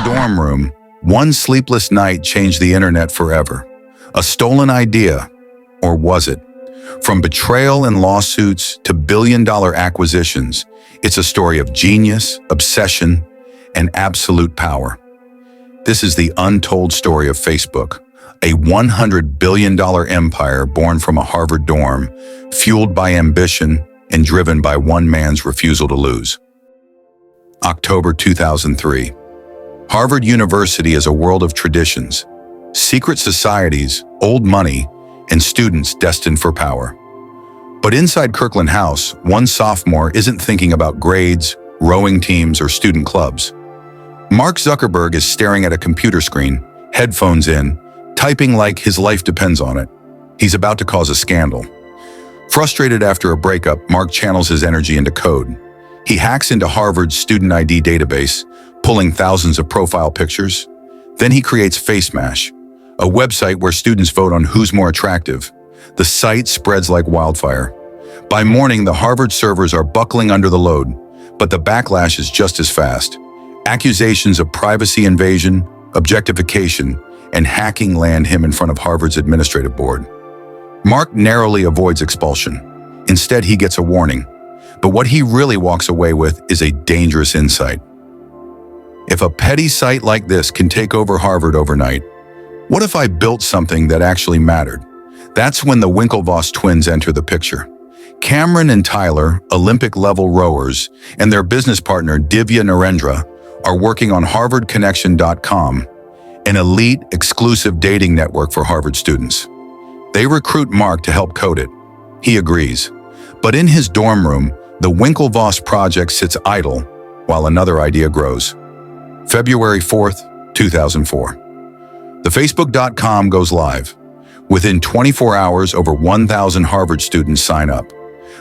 dorm room, one sleepless night changed the internet forever. A stolen idea, or was it? From betrayal and lawsuits to billion-dollar acquisitions, it's a story of genius, obsession, and absolute power. This is the untold story of Facebook, a $100 billion empire born from a Harvard dorm, fueled by ambition and driven by one man's refusal to lose. October 2003. Harvard University is a world of traditions, secret societies, old money, and students destined for power. But inside Kirkland House, one sophomore isn't thinking about grades, rowing teams, or student clubs. Mark Zuckerberg is staring at a computer screen, headphones in, typing like his life depends on it. He's about to cause a scandal. Frustrated after a breakup, Mark channels his energy into code. He hacks into Harvard's student ID database, pulling thousands of profile pictures. Then he creates FaceMash, a website where students vote on who's more attractive. The site spreads like wildfire. By morning, the Harvard servers are buckling under the load, but the backlash is just as fast. Accusations of privacy invasion, objectification, and hacking land him in front of Harvard's administrative board. Mark narrowly avoids expulsion. Instead, he gets a warning. But what he really walks away with is a dangerous insight. If a petty site like this can take over Harvard overnight, what if I built something that actually mattered? That's when the Winklevoss twins enter the picture. Cameron and Tyler, Olympic-level rowers, and their business partner Divya Narendra are working on HarvardConnection.com, an elite, exclusive dating network for Harvard students. They recruit Mark to help code it. He agrees. But in his dorm room, the Winklevoss project sits idle while another idea grows. February 4th, 2004. The Facebook.com goes live. Within 24 hours, over 1,000 Harvard students sign up.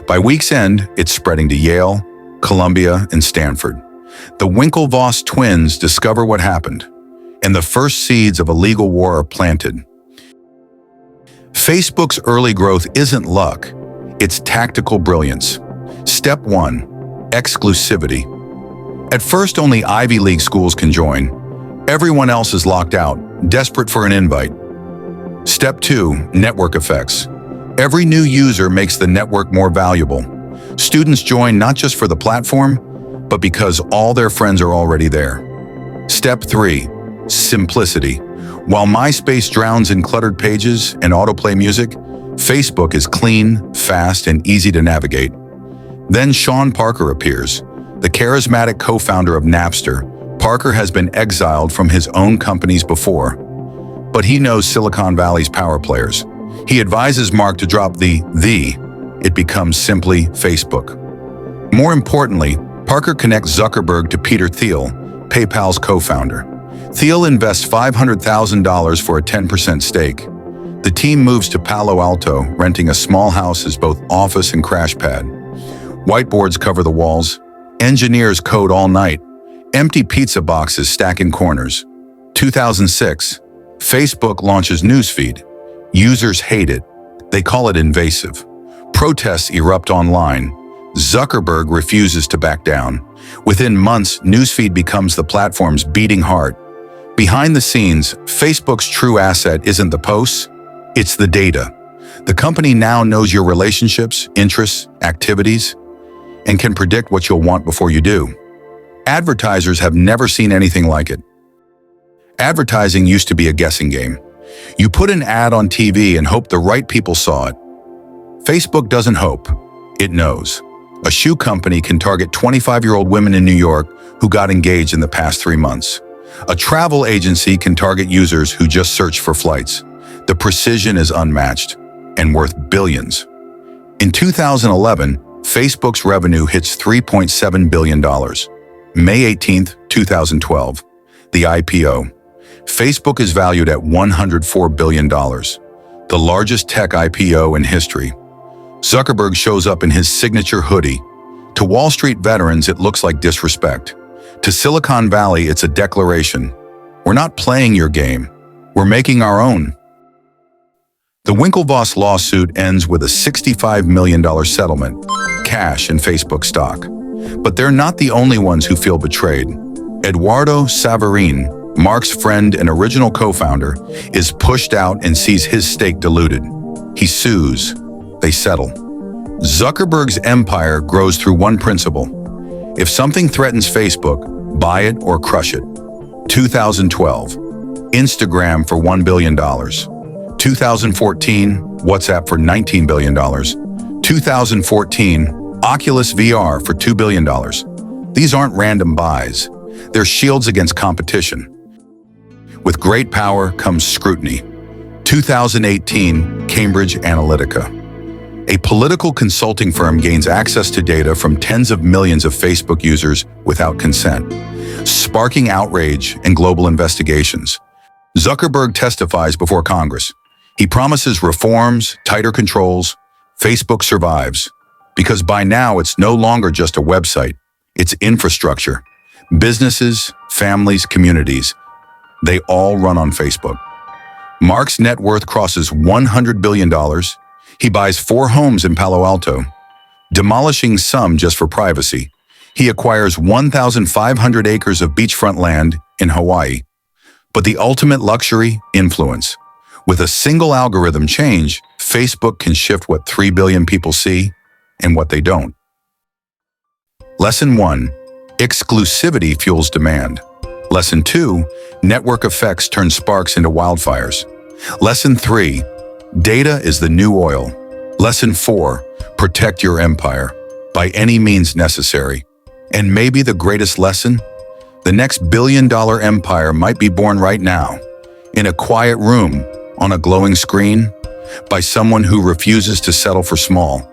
By week's end, it's spreading to Yale, Columbia, and Stanford. The Winklevoss twins discover what happened, and the first seeds of a legal war are planted. Facebook's early growth isn't luck, it's tactical brilliance. Step 1. Exclusivity. At first, only Ivy League schools can join. Everyone else is locked out, desperate for an invite. Step 2. Network effects. Every new user makes the network more valuable. Students join not just for the platform, but because all their friends are already there. Step 3. Simplicity. While MySpace drowns in cluttered pages and autoplay music, Facebook is clean, fast, and easy to navigate. Then Sean Parker appears, the charismatic co-founder of Napster. Parker has been exiled from his own companies before, but he knows Silicon Valley's power players. He advises Mark to drop the. It becomes simply Facebook. More importantly, Parker connects Zuckerberg to Peter Thiel, PayPal's co-founder. Thiel invests $500,000 for a 10% stake. The team moves to Palo Alto, renting a small house as both office and crash pad. Whiteboards cover the walls. Engineers code all night. Empty pizza boxes stack in corners. 2006. Facebook launches Newsfeed. Users hate it. They call it invasive. Protests erupt online. Zuckerberg refuses to back down. Within months, Newsfeed becomes the platform's beating heart. Behind the scenes, Facebook's true asset isn't the posts, it's the data. The company now knows your relationships, interests, activities, and can predict what you'll want before you do. Advertisers have never seen anything like it. Advertising used to be a guessing game. You put an ad on TV and hope the right people saw it. Facebook doesn't hope, it knows. A shoe company can target 25-year-old women in New York who got engaged in the past 3 months. A travel agency can target users who just searched for flights. The precision is unmatched and worth billions. In 2011, Facebook's revenue hits $3.7 billion. May 18, 2012, the IPO. Facebook is valued at $104 billion, the largest tech IPO in history. Zuckerberg shows up in his signature hoodie. To Wall Street veterans, it looks like disrespect. To Silicon Valley, it's a declaration. We're not playing your game. We're making our own. The Winklevoss lawsuit ends with a $65 million settlement, cash and Facebook stock. But they're not the only ones who feel betrayed. Eduardo Savarine, Mark's friend and original co-founder, is pushed out and sees his stake diluted. He sues. They settle. Zuckerberg's empire grows through one principle. If something threatens Facebook, buy it or crush it. 2012. Instagram for $1 billion. 2014. WhatsApp for $19 billion. 2014. Oculus VR for $2 billion. These aren't random buys. They're shields against competition. With great power comes scrutiny. 2018, Cambridge Analytica. A political consulting firm gains access to data from tens of millions of Facebook users without consent, sparking outrage and global investigations. Zuckerberg testifies before Congress. He promises reforms, tighter controls. Facebook survives. Because by now it's no longer just a website. It's infrastructure. Businesses, families, communities. They all run on Facebook. Mark's net worth crosses $100 billion. He buys 4 homes in Palo Alto, demolishing some just for privacy. He acquires 1,500 acres of beachfront land in Hawaii. But the ultimate luxury, influence. With a single algorithm change, Facebook can shift what 3 billion people see and what they don't. Lesson 1. Exclusivity fuels demand. Lesson 2. Network effects turn sparks into wildfires. Lesson 3. Data is the new oil. Lesson 4. Protect your empire by any means necessary. And maybe the greatest lesson? The next billion-dollar empire might be born right now, in a quiet room, on a glowing screen, by someone who refuses to settle for small.